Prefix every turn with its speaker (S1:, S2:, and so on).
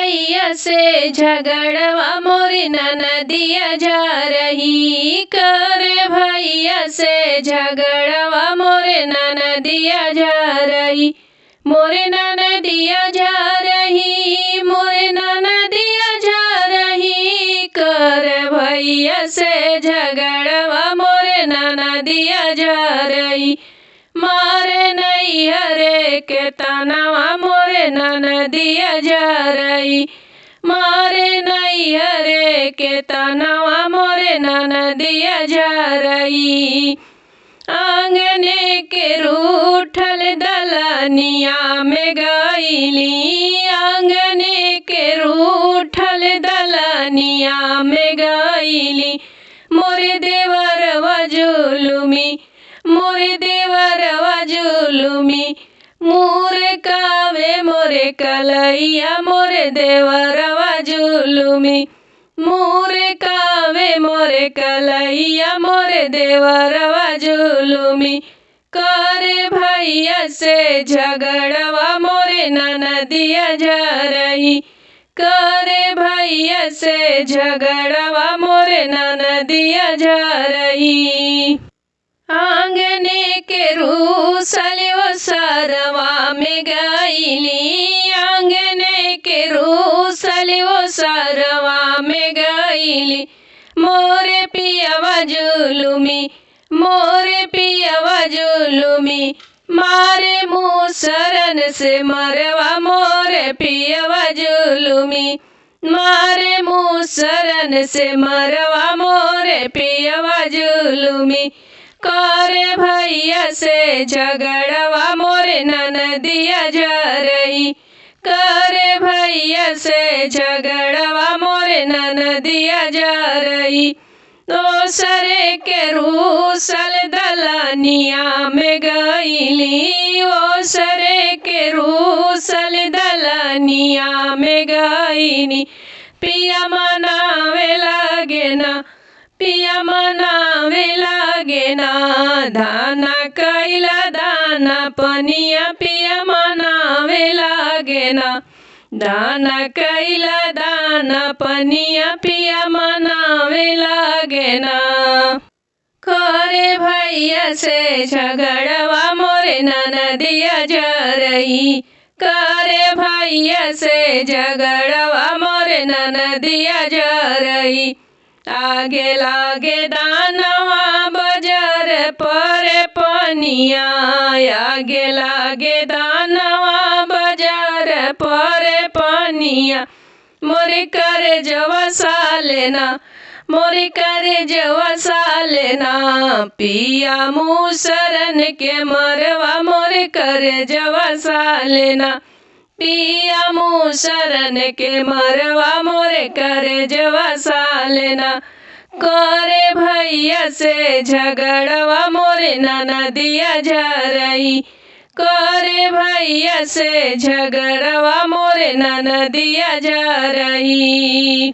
S1: भैया से झगड़वा मोरी ननदिया जा रही। करे भैया से झगड़वा मोरे ननदिया जा रही। मोरे ननदिया जा रही, मोरे ननदिया जा रही। करे भैया से झगड़वा मोरे ननदिया जा रही। मारे नैहरे के तनवा मोरे ननदिया जा रही। मारे नैहरे के तनवा मोरे ननदिया जा रही। आंगने के रूठल दलनिया में गईली। आंगने के रूठल दलनिया में गईली। मोरे देवरवा जुलुमी, मोरे देवरवा जुलुमी। मोरे कावे मोरे कलैया, मोरे देवरवा जुलुमी। मोरे कावे मोरे कलैया, मोरे देवरवा जुलुमी। करे भैया से झगड़वा मोरे ननदिया जा रही। करे भैया से झगड़वा मोरे ननदिया जा रही। आंगने के रूसल वो सरवा में गईली। आंगने के रूसल वो सरवा में गईली। मोरे पियवा जुलुमी, मोरे पियवा जुलुमी। मारे मुसरन से मरवा मोरे पियवा जुलुमी। मारे मुसरन से मरवा मोरे पियवा जुलुमी। करे भैया से झगड़वा मोरे ननदिया जा रही। करे भैया से झगड़वा मोरे ननदिया जा रही। दोसरे के रूसल दलनिया में गईली। ओसरे के रूसल दलनिया में गईली। पिया मनावे लागे ना, पिया मनावे लागे ना। दाना कैला दाना पनिया, पिया मनावे लागे ना। दाना कैला दाना पनिया, पिया मनावे लागे ना। करे भैया से झगड़वा मोरे ननदिया जा रही। करे भैया से झगड़वा मोरे ननदिया जा रही। आगे लागे दानवा बजार पर पनिया। आगे लागे दानवा बजार पर पनिया। मोरे कर जवा सालेना, मोरे कर जवा सालेना। पिया मुसरन के मरवा मोरे कर जवा सालेना। पिया मुसरन के मरवा मोरे कर जवा सालेना। करे भैया से झगड़वा मोरे ननदिया जा रही। करे भैया से झगड़वा मोरे ननदिया जा रही।